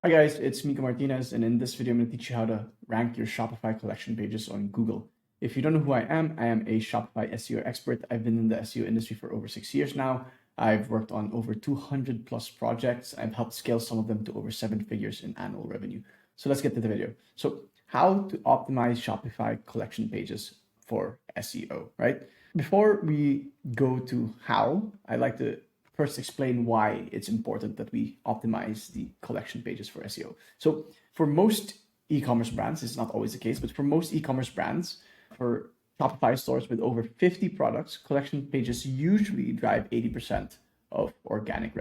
Hi guys, it's Miko Martinez, and in this video, I'm going to teach you how to rank your Shopify collection pages on Google. If you don't know who I am a Shopify SEO expert. I've been in the SEO industry for over 6 years now. I've worked on over 200 plus projects. I've helped scale some of them to over 7 figures in annual revenue. So let's get to the video. So how to optimize Shopify collection pages for SEO, right? Before we go to how, I'd like to first explain why it's important that we optimize the collection pages for SEO. So for most e-commerce brands, it's not always the case, but for most e-commerce brands, for Shopify stores with over 50 products, collection pages usually drive 80% of organic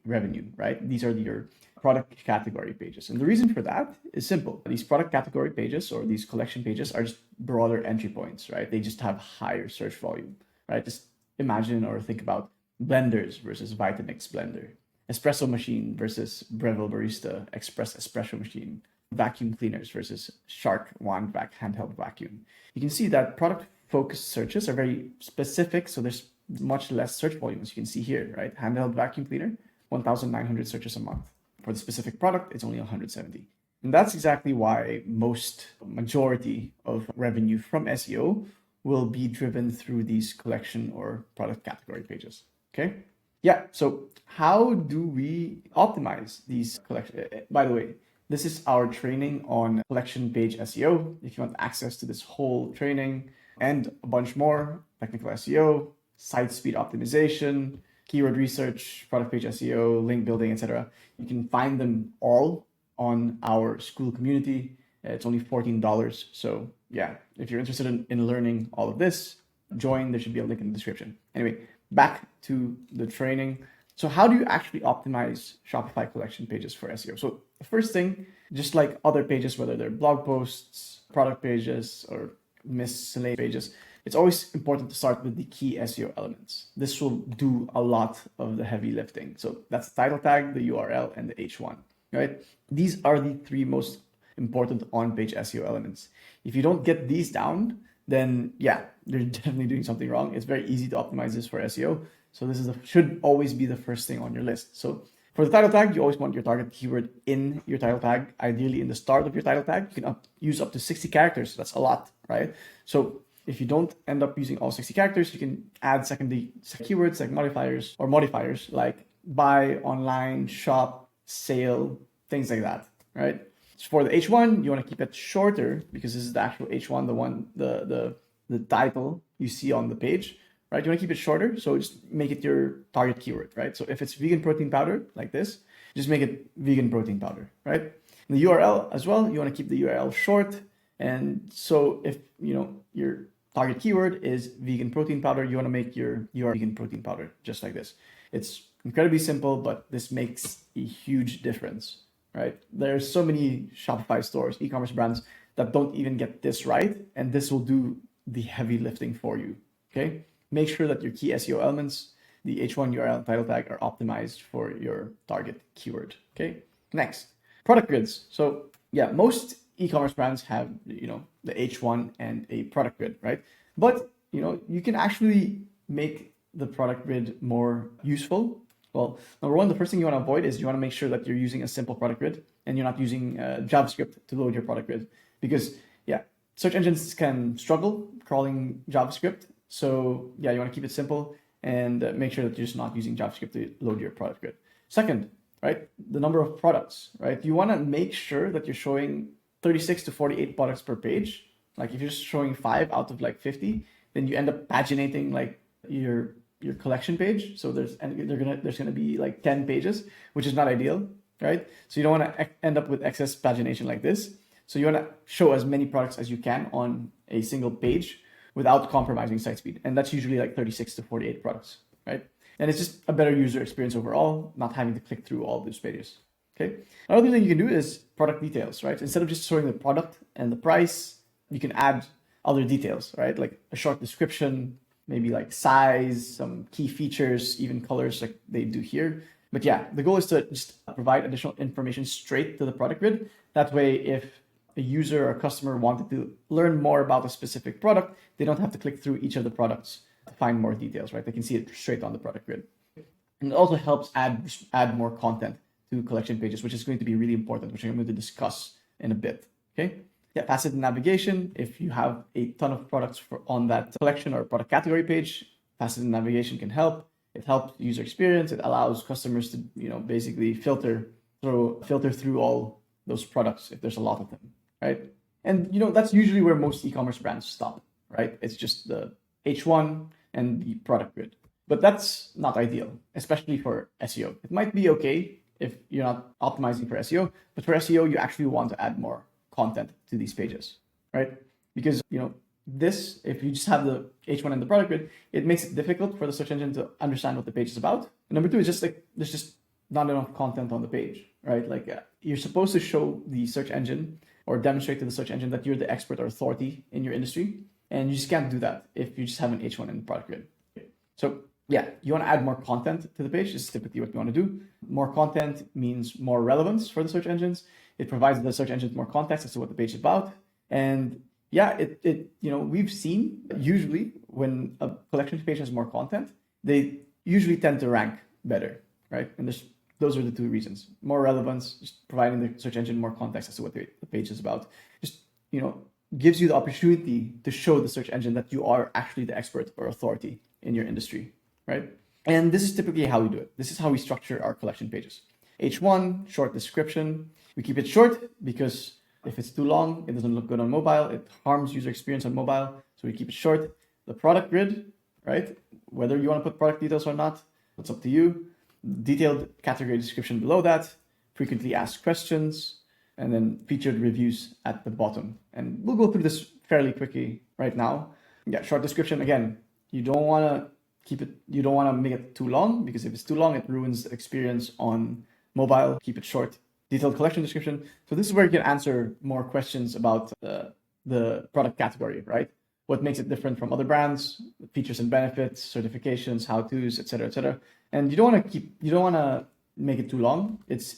revenue, right? These are your product category pages. And the reason for that is simple. These product category pages or these collection pages are just broader entry points, right? They just have higher search volume, right? Just imagine or think about blenders versus Vitamix blender, espresso machine versus Breville Barista Express espresso machine, vacuum cleaners versus Shark Wand Vac handheld vacuum. You can see that product focused searches are very specific, so there's much less search volume, as you can see here, right? Handheld vacuum cleaner, 1,900 searches a month. For the specific product, it's only 170. And that's exactly why majority of revenue from SEO will be driven through these collection or product category pages. Okay. Yeah. So how do we optimize these collection? By the way, this is our training on collection page SEO. If you want access to this whole training and a bunch more, technical SEO, site speed optimization, keyword research, product page SEO, link building, etc., you can find them all on our school community. It's only $14. So yeah, if you're interested in learning all of this, join. There should be a link in the description. Anyway, back to the training. So how do you actually optimize Shopify collection pages for SEO? So the first thing, just like other pages, whether they're blog posts, product pages, or miscellaneous pages, it's always important to start with the key SEO elements. This will do a lot of the heavy lifting. So that's the title tag, the URL, and the H1, right? These are the three most important on-page SEO elements. If you don't get these down, then yeah, you're definitely doing something wrong. It's very easy to optimize this for SEO. So this should always be the first thing on your list. So for the title tag, you always want your target keyword in your title tag, ideally in the start of your title tag. You can use up to 60 characters. That's a lot, right? So if you don't end up using all 60 characters, you can add secondary keywords like modifiers like buy, online, shop, sale, things like that, right? For the H1, you want to keep it shorter because this is the actual H1, the title you see on the page, right? You want to keep it shorter, so just make it your target keyword, right? So if it's vegan protein powder like this, just make it vegan protein powder, right? And the URL as well, you want to keep the URL short. And so if your target keyword is vegan protein powder, you want to make your URL vegan protein powder just like this. It's incredibly simple, but this makes a huge difference. Right? There's so many Shopify stores, e-commerce brands that don't even get this right, and this will do the heavy lifting for you. Okay? Make sure that your key SEO elements, the H1 URL title tag, are optimized for your target keyword. Okay? Next, product grids. So yeah, most e-commerce brands have the H1 and a product grid, right? But you can actually make the product grid more useful. Well, number one, the first thing you want to avoid is you want to make sure that you're using a simple product grid and you're not using JavaScript to load your product grid, because yeah, search engines can struggle crawling JavaScript. So yeah, you want to keep it simple and make sure that you're just not using JavaScript to load your product grid. Second, right, the number of products, right? You want to make sure that you're showing 36 to 48 products per page. Like if you're just showing 5 out of like 50, then you end up paginating like your collection page. So there's gonna be like 10 pages, which is not ideal, right? So you don't want to end up with excess pagination like this. So you want to show as many products as you can on a single page without compromising site speed. And that's usually like 36 to 48 products, right? And it's just a better user experience overall, not having to click through all those pages. Okay. Another thing you can do is product details, right? Instead of just showing the product and the price, you can add other details, right? Like a short description, maybe like size, some key features, even colors like they do here. But yeah, the goal is to just provide additional information straight to the product grid. That way, if a user or customer wanted to learn more about a specific product, they don't have to click through each of the products to find more details, right? They can see it straight on the product grid. And it also helps add more content to collection pages, which is going to be really important, which I'm going to discuss in a bit. Okay. Yeah, faceted navigation. If you have a ton of products on that collection or product category page, faceted navigation can help. It helps user experience. It allows customers to, basically filter through all those products if there's a lot of them, right? And that's usually where most e-commerce brands stop, right? It's just the H1 and the product grid. But that's not ideal, especially for SEO. It might be okay if you're not optimizing for SEO, but for SEO, you actually want to add more content to these pages, right? Because, if you just have the H1 and the product grid, it makes it difficult for the search engine to understand what the page is about. And number two is just like, there's just not enough content on the page, right? Like you're supposed to show the search engine or demonstrate to the search engine that you're the expert or authority in your industry. And you just can't do that if you just have an H1 and the product grid. So yeah, you want to add more content to the page. This is typically what you want to do. More content means more relevance for the search engines. It provides the search engines more context as to what the page is about. And yeah, we've seen usually when a collection page has more content, they usually tend to rank better, right? And those are the two reasons. More relevance, just providing the search engine more context as to what the page is about. Just, gives you the opportunity to show the search engine that you are actually the expert or authority in your industry, right? And this is typically how we do it. This is how we structure our collection pages. H1, short description. We keep it short because if it's too long, it doesn't look good on mobile. It harms user experience on mobile. So we keep it short. The product grid, right? Whether you want to put product details or not, it's up to you. Detailed category description below that, frequently asked questions, and then featured reviews at the bottom. And we'll go through this fairly quickly right now. Yeah, short description. Again, you don't want to make it too long, because if it's too long, it ruins the experience on mobile. Keep it short. Detailed collection description. So this is where you can answer more questions about the product category, right? What makes it different from other brands, features and benefits, certifications, how-tos, etc., etc. And you don't want to make it too long. It's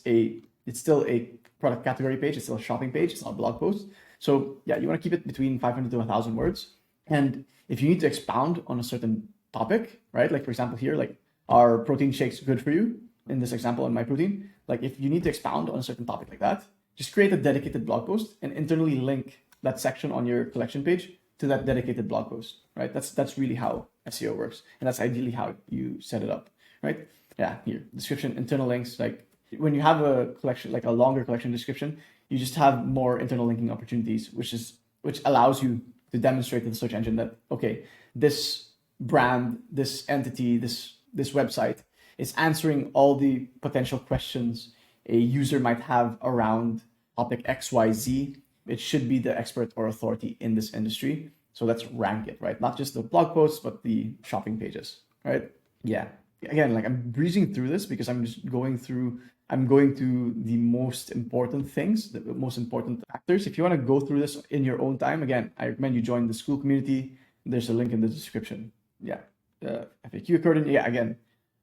still a product category page. It's still a shopping page. It's not a blog post. So yeah, you want to keep it between 500 to 1,000 words. And if you need to expound on a certain topic, right? Like for example here, like, are protein shakes good for you? In this example on My Protein, like if you need to expound on a certain topic like that, just create a dedicated blog post and internally link that section on your collection page to that dedicated blog post, right? That's really how SEO works. And that's ideally how you set it up, right? Yeah, here, description, internal links. Like when you have a collection, like a longer collection description, you just have more internal linking opportunities, which allows you to demonstrate to the search engine that, okay, this brand, this entity, this website is answering all the potential questions a user might have around topic XYZ. It should be the expert or authority in this industry. So let's rank it, right? Not just the blog posts, but the shopping pages, right? Yeah. Again, like I'm breezing through this because I'm going through the most important things, the most important factors. If you want to go through this in your own time, again, I recommend you join the school community. There's a link in the description. Yeah. FAQ according. Yeah. Again,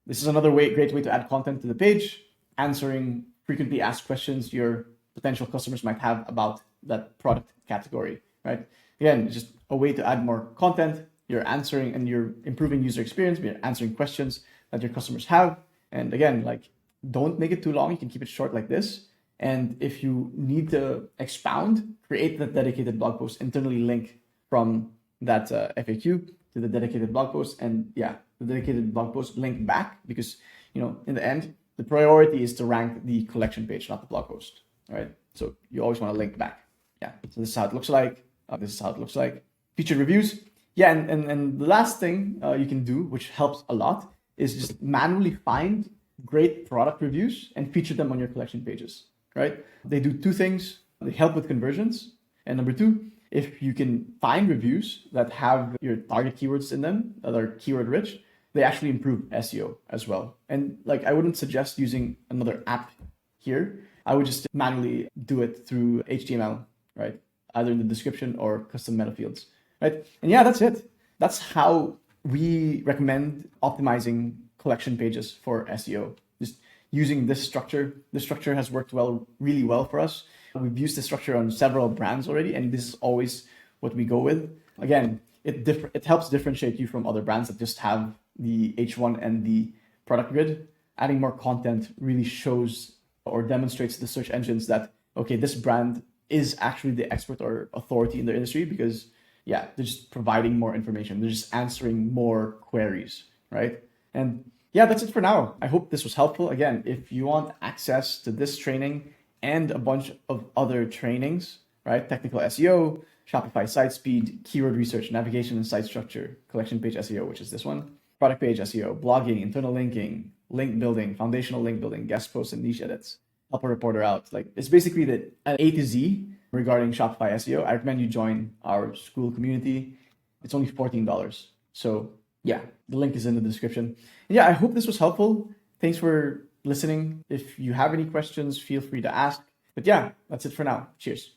this is another great way to add content to the page, answering frequently asked questions your potential customers might have about that product category, right? Again, just a way to add more content. You're answering and you're improving user experience. You're answering questions that your customers have. And again, like, don't make it too long. You can keep it short like this. And if you need to expound, create that dedicated blog post, internally link from that FAQ to the dedicated blog post. And yeah, the dedicated blog post link back, because, in the end, the priority is to rank the collection page, not the blog post, right? So you always want to link back. Yeah, so this is how it looks like. Featured reviews. Yeah, and the last thing you can do, which helps a lot, is just manually find great product reviews and feature them on your collection pages, right? They do two things. They help with conversions. And number two, if you can find reviews that have your target keywords in them, that are keyword rich, they actually improve SEO as well. And like, I wouldn't suggest using another app here. I would just manually do it through HTML, right? Either in the description or custom meta fields, right? And yeah, that's it. That's how we recommend optimizing collection pages for SEO. Just using this structure. This structure has worked really well for us. We've used this structure on several brands already, and this is always what we go with. Again, it helps differentiate you from other brands that just have the H1 and the product grid. Adding more content really shows or demonstrates to the search engines that, okay, this brand is actually the expert or authority in their industry because, yeah, they're just providing more information. They're just answering more queries, right? And yeah, that's it for now. I hope this was helpful. Again, if you want access to this training and a bunch of other trainings, right? Technical SEO, Shopify site speed, keyword research, navigation and site structure, collection page SEO, which is this one, product page SEO, blogging, internal linking, link building, foundational link building, guest posts and niche edits, help a reporter out. Like it's basically the A to Z regarding Shopify SEO. I recommend you join our school community. It's only $14. So yeah, the link is in the description. And yeah, I hope this was helpful. Thanks for listening. If you have any questions, feel free to ask. But yeah, that's it for now. Cheers.